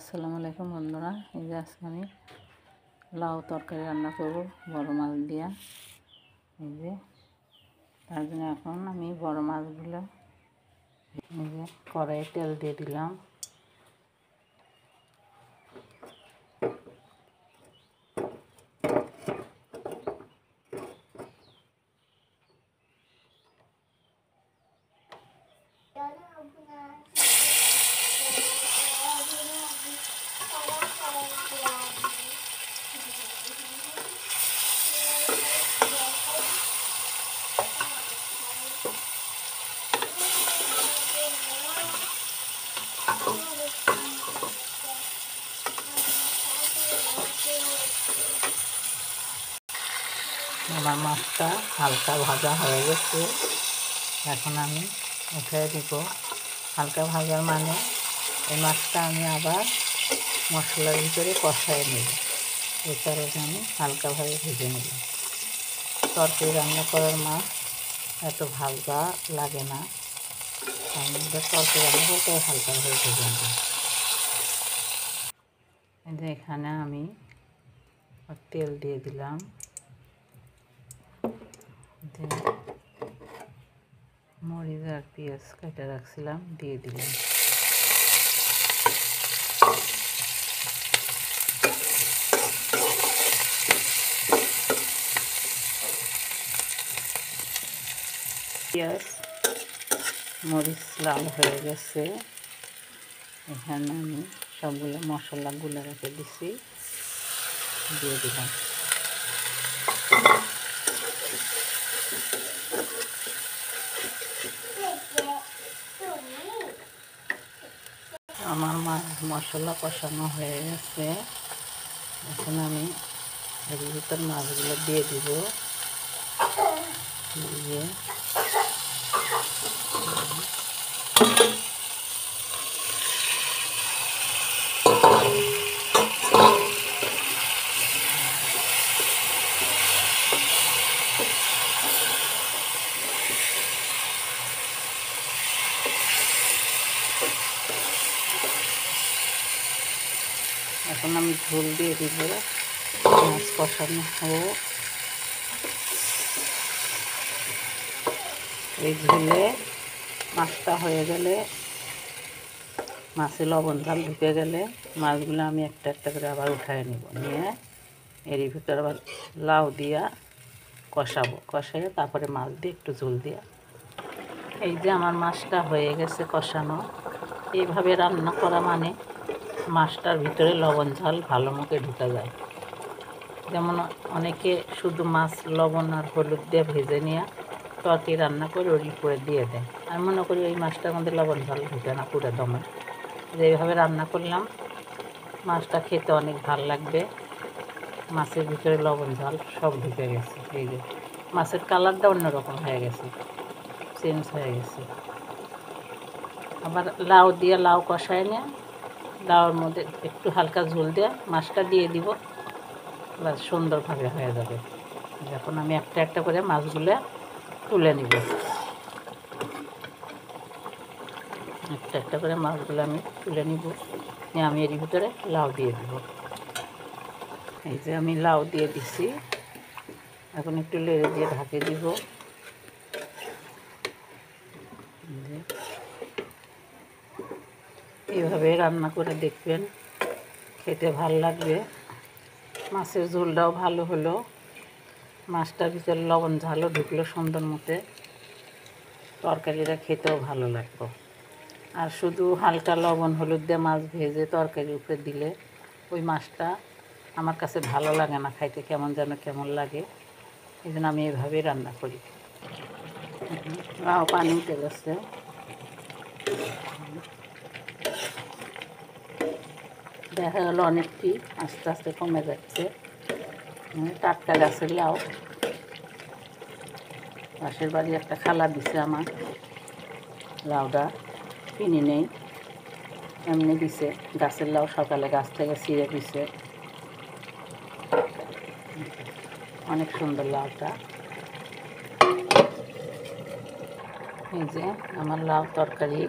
আসসালামু আলাইকুম বন্ধুরা, এই যে আজকে আমি লাউ তরকারি রান্না করব বড় মাছ দিয়া। এই যে তার জন্য এখন আমি বড় মাছগুলো এই যে কড়াইয়ে তেল দিয়ে দিলাম। আমার মাছটা হালকা ভাজা হয়ে গেছে, এখন আমি উঠিয়ে দিব। হালকা ভাজার মানে এই মাছটা আমি আবার মশলার ভিতরে কষায় নেব, এই কারণে আমি হালকাভাবে ভেজে নেব। তরকারি রান্না করার মাছ এত ভাজা লাগে না, আমাদের তরকারি রান্না করতে হালকাভাবে ভেজে নেব। এখানে আমি তেল দিয়ে দিলাম, মরিচ আর পেঁয়াজ কেটে রাখছিলাম দিয়ে দিলাম। পেঁয়াজ মরিচ লাল হয়ে গেছে, এখানে আমি সবগুলো মশলাগুলো রেখে দিছি, দিয়ে দিলাম। আমার মশলা কষানো হয়ে গেছে, এখন আমি এর ভিতর মাছগুলো দিয়ে দিব। দিয়ে এখন আমি ঝোল দিয়ে দিব। মাছ কষানো হোক, এই ঝোলে মাছটা হয়ে গেলে, মাছে লবণ ঝাল ঢুকে গেলে মাছগুলো আমি একটা একটা করে আবার উঠায় নিব, নিয়ে এর ভিতরে আবার লাউ দিয়া কষাবো, কষাইয়ে তারপরে মাছ দিয়ে একটু ঝোল দিয়া। এই যে আমার মাছটা হয়ে গেছে কষানো। এইভাবে রান্না করা মানে মাছটার ভিতরে লবণ ঝাল ভালো মুখে ঢুকে যায়। যেমন অনেকে শুধু মাছ লবণ আর হলুদ দিয়ে ভেজে নিয়ে তরকারি রান্না করে ওর উপরে দিয়ে দেয়। আমি মনে করি ওই মাছটার মধ্যে লবণ ঝাল ঢুকে না পুরো দমে। যেভাবে রান্না করলাম মাছটা খেতে অনেক ভালো লাগবে। মাছের ভিতরে লবণ ঝাল সব ঢুকে গেছে। এই যে মাছের কালারটা অন্যরকম হয়ে গেছে, চেঞ্জ হয়ে গেছে। আবার লাউ দিয়ে লাউ কষায় নিয়ে লাউর মধ্যে একটু হালকা ঝোল দিয়ে মাছটা দিয়ে দিব, বা সুন্দরভাবে হয়ে যাবে। এখন আমি একটা একটা করে মাছগুলো তুলে নিব, একটা একটা করে মাছগুলো আমি তুলে নিব, নিয়ে আমি এর ভিতরে লাউ দিয়ে দিব। এই যে আমি লাউ দিয়ে দিছি, এখন একটু লেড়ে দিয়ে ঢাকে দিব। এইভাবে রান্না করে দেখবেন, খেতে ভালো লাগবে। মাছের ঝোলটাও ভালো হলো, মাছটার ভিতরে লবণ ঝালও ঢুকলো সুন্দর মতে, তরকারিটা খেতেও ভালো লাগবে। আর শুধু হালকা লবণ হলুদ দিয়ে মাছ ভেজে তরকারির উপরে দিলে ওই মাছটা আমার কাছে ভালো লাগে না, খাইতে কেমন যেন কেমন লাগে। এই জন্য আমি এভাবেই রান্না করি। পানি উঠে গেছে, দেখা গেল অনেকটি আস্তে আস্তে কমে যাচ্ছে। টাটকা গাছের লাউ, পাশের বাড়ি একটা খালা দিছে আমার, লাউটা কিনে নেই, এমনি দিছে। গাছের লাউ সকালে গাছ থেকে ছিঁড়ে দিছে, অনেক সুন্দর লাউটা। এই যে আমার লাউ তরকারি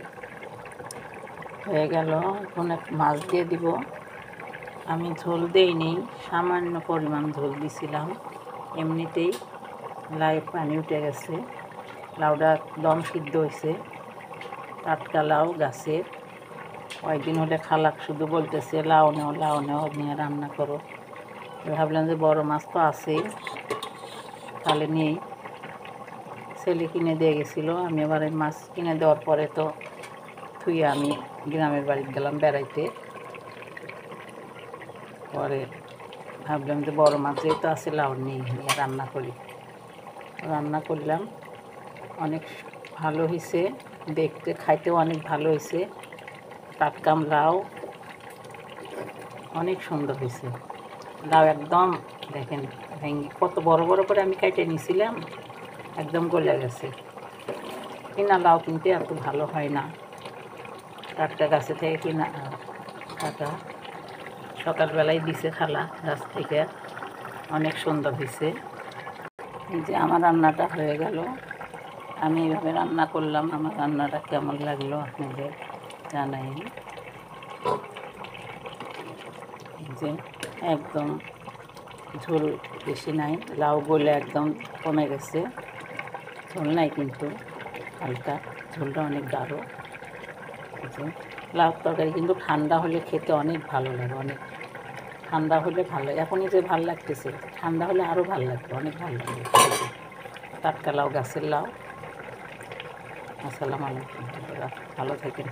হয়ে গেল। এখন মাছ দিয়ে দিব। আমি ঝোল দেইনি, সামান্য পরিমাণ ঝোল দিছিলাম, এমনিতেই লাউ পানি উঠে গেছে। লাউটা দম সিদ্ধ হয়েছে, টাটকা লাউ গাছের। কয়েকদিন হলে খালাক শুধু বলতেছে লাউ নেও নিয়ে রান্না করো। ভাবলাম যে বড় মাছ তো আছেই, তাহলে নিয়েই। ছেলে কিনে দিয়ে গেছিলো, আমি আবার এই মাছ কিনে দেওয়ার পরে তো থুয়ে আমি গ্রামের বাড়িতে গেলাম বেড়াইতে। পরে ভাবলাম যে বড় মাছ যেহেতু আছে লাউ নিয়ে রান্না করি। রান্না করলাম, অনেক ভালো হয়েছে দেখতে, খাইতেও অনেক ভালো হয়েছে। টাটকা লাউ, অনেক সুন্দর হয়েছে। লাউ একদম দেখেন ভেঙে কত বড় বড় করে আমি কেটে নিয়েছিলাম, একদম গলে গেছে। কিনা লাউ কিনতে এত ভালো হয় না, টাটকা গাছে থেকে কিনা কাটা। সকালবেলায় দিছে খালা গাছ থেকে, অনেক সুন্দর হয়েছে। এই যে আমার রান্নাটা হয়ে গেল, আমি এইভাবে রান্না করলাম। আমার রান্নাটা কেমন লাগলো আপনাদের জানাই। এই যে একদম ঝোল বেশি নাই, লাউ গলে একদম কমে গেছে, ঝোল নাই কিন্তু হালকা, ঝোলটা অনেক গাঢ়। এই যে লাউ তরকারি কিন্তু ঠান্ডা হলে খেতে অনেক ভালো লাগে, অনেক ঠান্ডা হলে ভালো লাগে। এখনই যে ভালো লাগতেছে, ঠান্ডা হলে আরও ভালো লাগবে, অনেক ভালো লাগবে। টাটকা লাউ, গাছের লাউ। আসসালামু আলাইকুম, ভালো থাকেন।